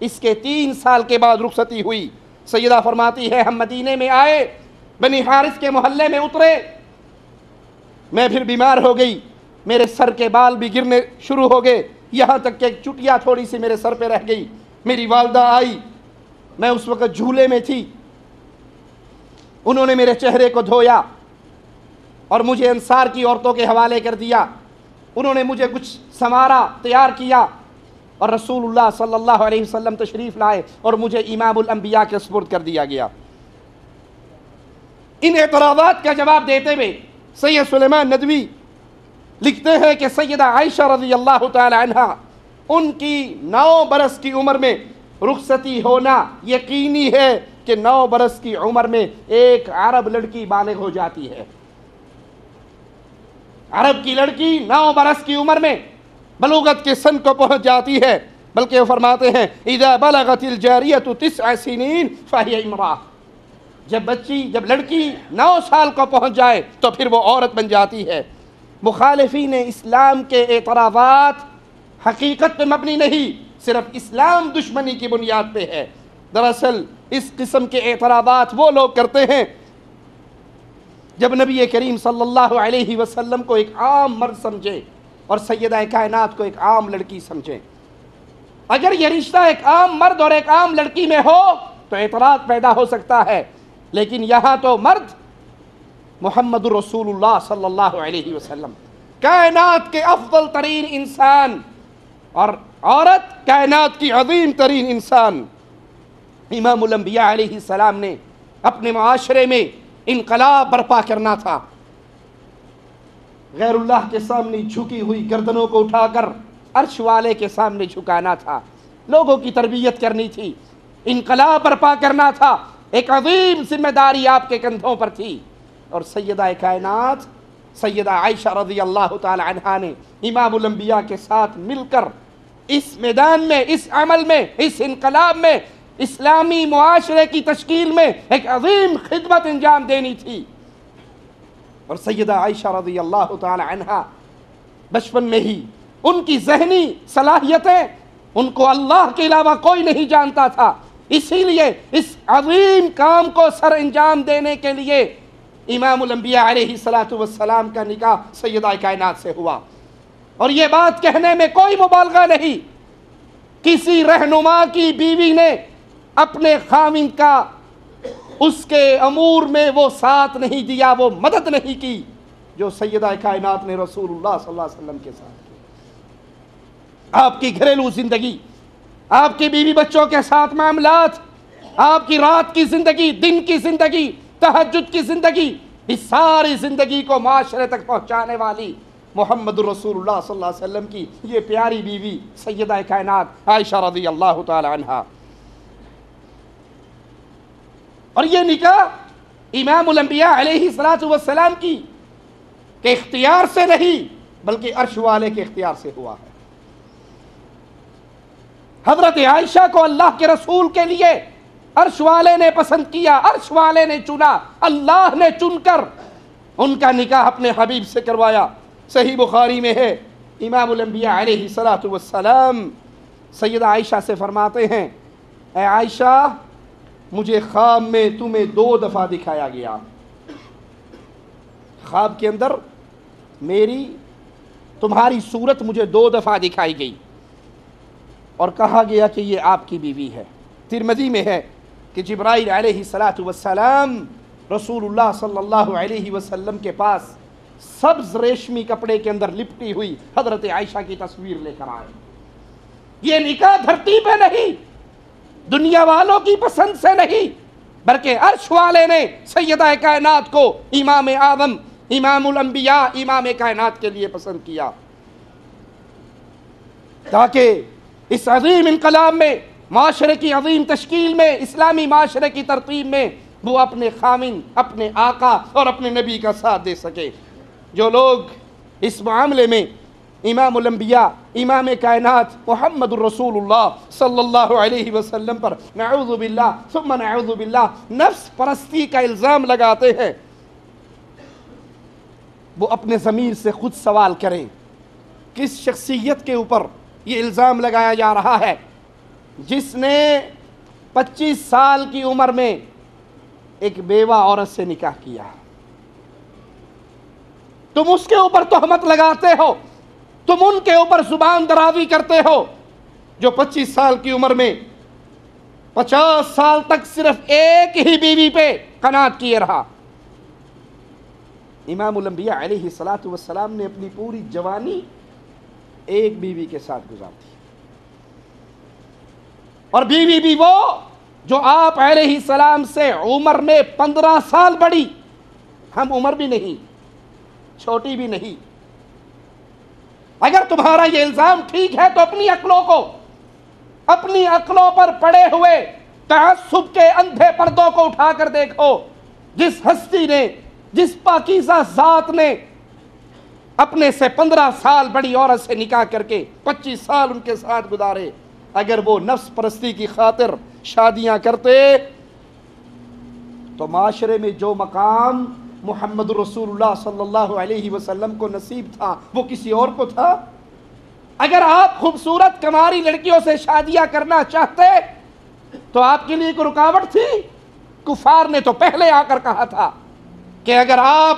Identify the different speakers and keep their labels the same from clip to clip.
Speaker 1: اس کے 3 سال کے بعد رخصتی ہوئی۔ سیدہ فرماتی ہے ہم مدینے میں آئے، بنی حارث کے محلے میں اترے، میں پھر بیمار ہو گئی، میرے سر کے بال بھی گرنے شروع ہو گئے، یہاں تک کہ ایک چٹیا تھوڑی سی میرے سر پہ رہ گئی۔ میری والدہ آئی، میں اس وقت جھولے میں تھی، انہوں نے میرے چہرے کو دھویا اور مجھے انصار کی عورتوں کے حوالے کر دیا، انہوں نے مجھے کچھ سنوارا، تیار کیا، اور رسول اللہ صلی اللہ علیہ وسلم تشریف لائے اور مجھے امام الانبیاء کے سپرد کر دیا گیا۔ ان اعتراضات کا جواب دیتے ہوئے سید سلیمان ندوی لکھتے ہیں کہ سیدہ عائشہ رضی اللہ تعالی عنہ ان کی 9 برس کی عمر میں رخصتی ہونا یقینی ہے کہ 9 برس کی عمر میں ایک عرب لڑکی بالغ ہو جاتی ہے۔ عرب کی لڑکی 9 برس کی عمر میں بلوغت کے سن کو پہنچ جاتی ہے، بلکہ وہ فرماتے ہیں اذا بلغت الجاریۃ 9 سنین فہی امرأۃ، جب لڑکی 9 سال کو پہنچ جائے تو پھر وہ عورت بن جاتی ہے۔ مخالفین اسلام کے اعتراضات حقیقت پہ مبنی نہیں، صرف اسلام دشمنی کی بنیاد پہ ہے۔ دراصل اس قسم کے اعتراضات وہ لوگ کرتے ہیں جب نبی کریم صلی اللہ علیہ وسلم کو ایک عام مرد سمجھے اور سیدہ کائنات کو ایک عام لڑکی سمجھیں۔ اگر یہ رشتہ ایک عام مرد اور ایک عام لڑکی میں ہو تو اعتراض پیدا ہو سکتا ہے، لیکن یہاں تو مرد محمد رسول اللہ صلی اللہ علیہ وسلم کائنات کے افضل ترین انسان، اور عورت کائنات کی عظیم ترین انسان۔ امام الانبیاء علیہ السلام نے اپنے معاشرے میں انقلاب برپا کرنا تھا، غیر اللہ کے سامنے جھکی ہوئی گردنوں کو اٹھا کر عرش والے کے سامنے جھکانا تھا، لوگوں کی تربیت کرنی تھی، انقلاب برپا کرنا تھا، ایک عظیم ذمہ داری آپ کے کندھوں پر تھی۔ اور سیدہ کائنات سیدہ عائشہ رضی اللہ تعالی عنہا نے امام الانبیاء کے ساتھ مل کر اس میدان میں، اس عمل میں، اس انقلاب میں، اسلامی معاشرے کی تشکیل میں ایک عظیم خدمت انجام دینی تھی۔ اور سیدہ عائشہ رضی اللہ تعالی عنہا بچپن میں ہی ان کی ذہنی صلاحیتیں، ان کو اللہ کے علاوہ کوئی نہیں جانتا تھا، اسی لیے اس عظیم کام کو سر انجام دینے کے لیے امام الانبیاء علیہ السلام کا نکاح سیدہ کائنات سے ہوا۔ اور یہ بات کہنے میں کوئی مبالغہ نہیں، کسی رہنما کی بیوی نے اپنے خاوند کا اس کے امور میں وہ ساتھ نہیں دیا، وہ مدد نہیں کی جو سیدہ کائنات نے رسول اللہ صلی اللہ علیہ وسلم کے ساتھ کی۔ آپ کی گھریلو زندگی، آپ کی بیوی بچوں کے ساتھ معاملات، آپ کی رات کی زندگی، دن کی زندگی، تہجد کی زندگی، اس ساری زندگی کو معاشرے تک پہنچانے والی محمد رسول اللہ صلی اللہ علیہ وسلم کی یہ پیاری بیوی سیدہ کائنات عائشہ رضی اللہ تعالی عنہا۔ اور یہ نکاح امام الانبیاء علیہ السلام کی کہ اختیار سے نہیں بلکہ عرش والے کے اختیار سے ہوا ہے۔ حضرت عائشہ کو اللہ کے رسول کے لیے عرش والے نے پسند کیا، عرش والے نے چنا، اللہ نے چن کر ان کا نکاح اپنے حبیب سے کروایا۔ صحیح بخاری میں ہے، امام الانبیاء علیہ السلام سیدہ عائشہ سے فرماتے ہیں اے عائشہ مجھے خواب میں تمہیں 2 دفعہ دکھایا گیا، خواب کے اندر تمہاری صورت مجھے 2 دفعہ دکھائی گئی اور کہا گیا کہ یہ آپ کی بیوی ہے۔ ترمذی میں ہے کہ جبرائیل علیہ السلام رسول اللہ صلی اللہ علیہ وسلم کے پاس سبز ریشمی کپڑے کے اندر لپٹی ہوئی حضرت عائشہ کی تصویر لے کر آئے۔ یہ نکاح دھرتی پہ نہیں، دنیا والوں کی پسند سے نہیں، بلکہ عرش والے نے سیدہ کائنات کو امام اعظم، امام الانبیاء، امام کائنات کے لیے پسند کیا، تاکہ اس عظیم انقلاب میں، معاشرے کی عظیم تشکیل میں، اسلامی معاشرے کی ترتیب میں وہ اپنے خامن، اپنے آقا اور اپنے نبی کا ساتھ دے سکے۔ جو لوگ اس معاملے میں امام الانبیاء، امام کائنات محمد الرسول اللہ صلی اللہ علیہ وسلم پر نعوذ باللہ ثم نعوذ باللہ نفس پرستی کا الزام لگاتے ہیں، وہ اپنے ضمیر سے خود سوال کریں کس شخصیت کے اوپر یہ الزام لگایا جا رہا ہے۔ جس نے 25 سال کی عمر میں ایک بیوہ عورت سے نکاح کیا، تم اس کے اوپر تہمت لگاتے ہو، تم ان کے اوپر زبان دراوی کرتے ہو جو 25 سال کی عمر میں 50 سال تک صرف ایک ہی بیوی پہ قناعت کیے رہا۔ امام الانبیاء علیہ الصلوۃ والسلام نے اپنی پوری جوانی ایک بیوی کے ساتھ گزار دی، اور بیوی بھی وہ جو آپ علیہ السلام سے عمر میں 15 سال بڑی، ہم عمر بھی نہیں، چھوٹی بھی نہیں۔ اگر تمہارا یہ الزام ٹھیک ہے تو اپنی عقلوں پر پڑے ہوئے تعصب کے اندھے پردوں کو اٹھا کر دیکھو۔ جس ہستی نے، جس پاکیزہ ذات نے اپنے سے 15 سال بڑی عورت سے نکاح کر کے 25 سال ان کے ساتھ گزارے، اگر وہ نفس پرستی کی خاطر شادیاں کرتے تو معاشرے میں جو مقام محمد رسول اللہ صلی اللہ علیہ وسلم کو نصیب تھا وہ کسی اور کو تھا؟ اگر آپ خوبصورت کماری لڑکیوں سے شادیاں کرنا چاہتے تو آپ کے لیے کوئی رکاوٹ تھی؟ کفار نے تو پہلے آ کر کہا تھا کہ اگر آپ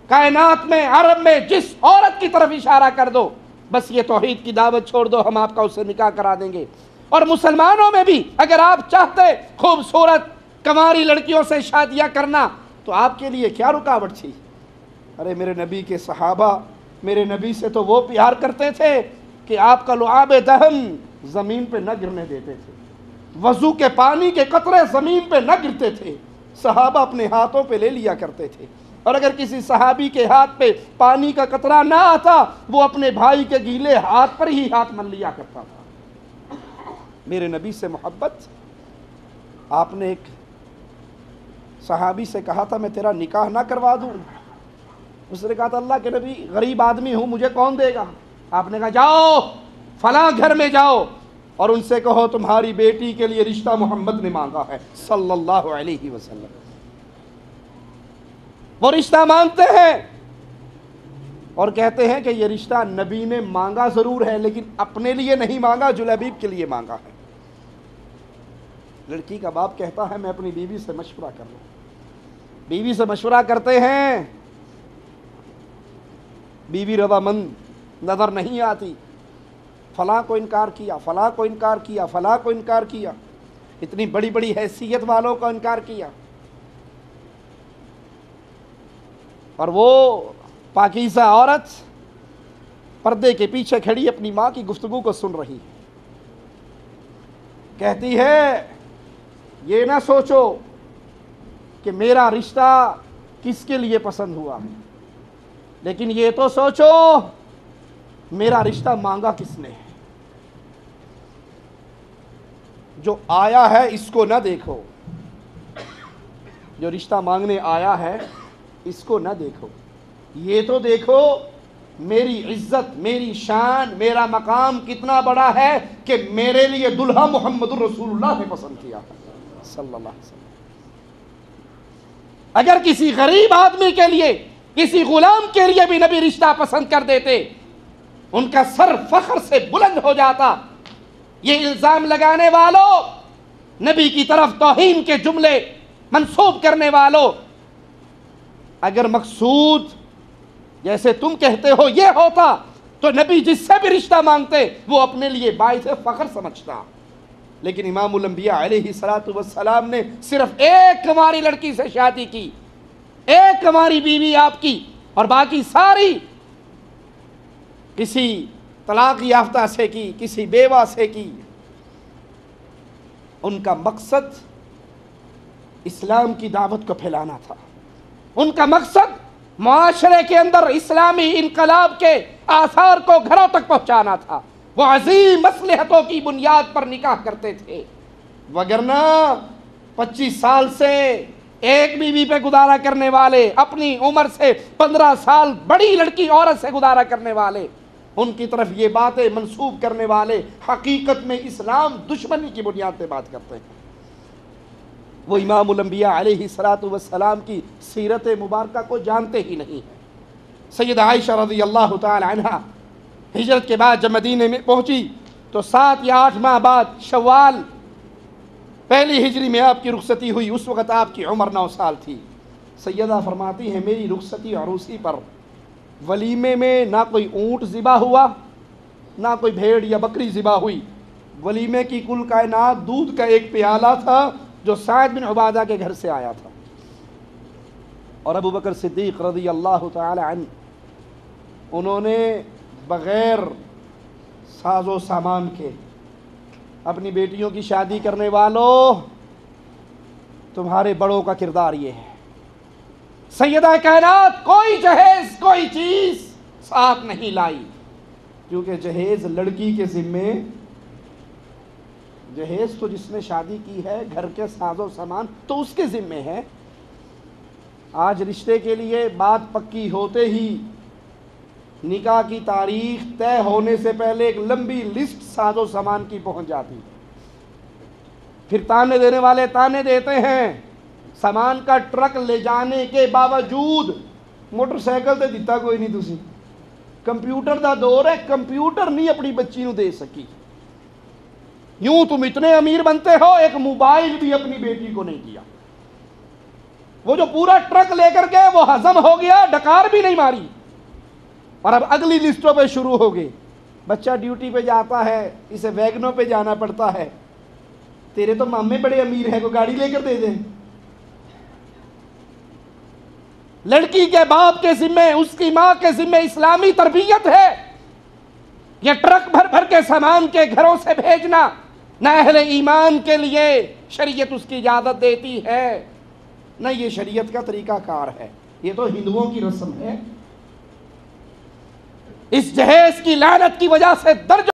Speaker 1: کائنات میں، عرب میں جس عورت کی طرف اشارہ کر دو، بس یہ توحید کی دعوت چھوڑ دو، ہم آپ کا اس سے نکاح کرا دیں گے۔ اور مسلمانوں میں بھی اگر آپ چاہتے خوبصورت کماری لڑکیوں سے شادیاں کرنا تو آپ کے لیے کیا رکاوٹ تھی؟ ارے میرے نبی کے صحابہ میرے نبی سے تو وہ پیار کرتے تھے کہ آپ کا لعاب دہن زمین پہ نہ گرنے دیتے تھے، وضو کے پانی کے قطرے زمین پہ نہ گرتے تھے، صحابہ اپنے ہاتھوں پہ لے لیا کرتے تھے، اور اگر کسی صحابی کے ہاتھ پہ پانی کا قطرہ نہ آتا وہ اپنے بھائی کے گیلے ہاتھ پر ہی ہاتھ مل لیا کرتا تھا۔ میرے نبی سے محبت۔ آپ نے ایک صحابی سے کہا تھا میں تیرا نکاح نہ کروا دوں، اس نے کہا تھا اللہ کے نبی غریب آدمی ہوں، مجھے کون دے گا؟ آپ نے کہا جاؤ فلاں گھر میں جاؤ اور ان سے کہو تمہاری بیٹی کے لیے رشتہ محمد نے مانگا ہے صلی اللہ علیہ وسلم۔ وہ رشتہ مانگتے ہیں اور کہتے ہیں کہ یہ رشتہ نبی نے مانگا ضرور ہے لیکن اپنے لیے نہیں مانگا، جلیبیب کے لیے مانگا ہے۔ لڑکی کا باپ کہتا ہے میں اپنی بیوی سے مشورہ کر لوں، بیوی سے مشورہ کرتے ہیں، بیوی رضامند نظر نہیں آتی، فلاں کو انکار کیا، فلاں کو انکار کیا، فلاں کو انکار کیا، اتنی بڑی بڑی حیثیت والوں کو انکار کیا، اور وہ پاکیزہ عورت پردے کے پیچھے کھڑی اپنی ماں کی گفتگو کو سن رہی ہے، کہتی ہے یہ نہ سوچو کہ میرا رشتہ کس کے لیے پسند ہوا ہے، لیکن یہ تو سوچو میرا رشتہ مانگا کس نے ہے۔ جو آیا ہے اس کو نہ دیکھو، جو رشتہ مانگنے آیا ہے اس کو نہ دیکھو، یہ تو دیکھو میری عزت، میری شان، میرا مقام کتنا بڑا ہے کہ میرے لیے دلہا محمد الرسول اللہ نے پسند کیا صلی اللہ علیہ وسلم۔ اگر کسی غریب آدمی کے لیے، کسی غلام کے لیے بھی نبی رشتہ پسند کر دیتے ان کا سر فخر سے بلند ہو جاتا۔ یہ الزام لگانے والوں، نبی کی طرف توہین کے جملے منسوب کرنے والوں، اگر مقصود جیسے تم کہتے ہو یہ ہوتا تو نبی جس سے بھی رشتہ مانگتے وہ اپنے لیے باعث فخر سمجھتا، لیکن امام الانبیاء علیہ الصلوۃ والسلام نے صرف ایک کماری لڑکی سے شادی کی، ایک کماری بیوی آپ کی، اور باقی ساری کسی طلاق یافتہ سے کی، کسی بیوہ سے کی۔ ان کا مقصد اسلام کی دعوت کو پھیلانا تھا، ان کا مقصد معاشرے کے اندر اسلامی انقلاب کے آثار کو گھروں تک پہنچانا تھا۔ وہ عظیم مصلحتوں کی بنیاد پر نکاح کرتے تھے، وگرنہ 25 سال سے ایک بیوی پہ گزارا کرنے والے، اپنی عمر سے 15 سال بڑی لڑکی عورت سے گزارا کرنے والے، ان کی طرف یہ باتیں منسوب کرنے والے حقیقت میں اسلام دشمنی کی بنیاد پہ بات کرتے ہیں۔ وہ امام الانبیاء علیہ الصلوۃ والسلام کی سیرت مبارکہ کو جانتے ہی نہیں ہیں۔ سیدہ عائشہ رضی اللہ تعالی عنہا ہجرت کے بعد جب مدینے میں پہنچی تو 7 یا 8 ماہ بعد شوال پہلی ہجری میں آپ کی رخصتی ہوئی. اس وقت آپ کی عمر 9 سال تھی. سیدہ فرماتی ہیں میری رخصتی عروسی پر ولیمے میں نہ کوئی اونٹ ذبح ہوا نہ کوئی بھیڑ یا بکری ذبح ہوئی. ولیمے کی کل کائنات دودھ کا ایک پیالہ تھا جو سعد بن عبادہ کے گھر سے آیا تھا. اور ابو بکر صدیق رضی اللہ تعالی عنہ انہوں نے بغیر ساز و سامان کے اپنی بیٹیوں کی شادی کرنے والوں تمہارے بڑوں کا کردار یہ ہے. سیدہ کائنات کوئی جہیز کوئی چیز ساتھ نہیں لائی کیونکہ جہیز لڑکی کے ذمے. جہیز تو جس نے شادی کی ہے گھر کے ساز و سامان تو اس کے ذمے ہے. آج رشتے کے لیے بات پکی ہوتے ہی نکاح کی تاریخ طے ہونے سے پہلے ایک لمبی لسٹ ساز و سامان کی پہنچ جاتی. پھر تانے دینے والے تانے دیتے ہیں سامان کا ٹرک لے جانے کے باوجود موٹر سائیکل تے دیتا کوئی نہیں تسی. کمپیوٹر دا دور ہے, کمپیوٹر نہیں اپنی بچی نو دے سکی. یوں تم اتنے امیر بنتے ہو ایک موبائل بھی اپنی بیٹی کو نہیں دیا. وہ جو پورا ٹرک لے کر گئے وہ ہضم ہو گیا, ڈکار بھی نہیں ماری. اور اب اگلی لسٹوں پہ شروع ہو گئے. بچہ ڈیوٹی پہ جاتا ہے اسے ویگنوں پہ جانا پڑتا ہے. تیرے تو مامے بڑے امیر ہیں, کو گاڑی لے کر دے دیں. لڑکی کے باپ کے ذمے اس کی ماں کے ذمے اسلامی تربیت ہے. یہ ٹرک بھر بھر کے سامان کے گھروں سے بھیجنا نہ اہل ایمان کے لیے شریعت اس کی اجازت دیتی ہے نہ یہ شریعت کا طریقہ کار ہے. یہ تو ہندوؤں کی رسم ہے. اس جہیز کی لعنت کی وجہ سے درجوں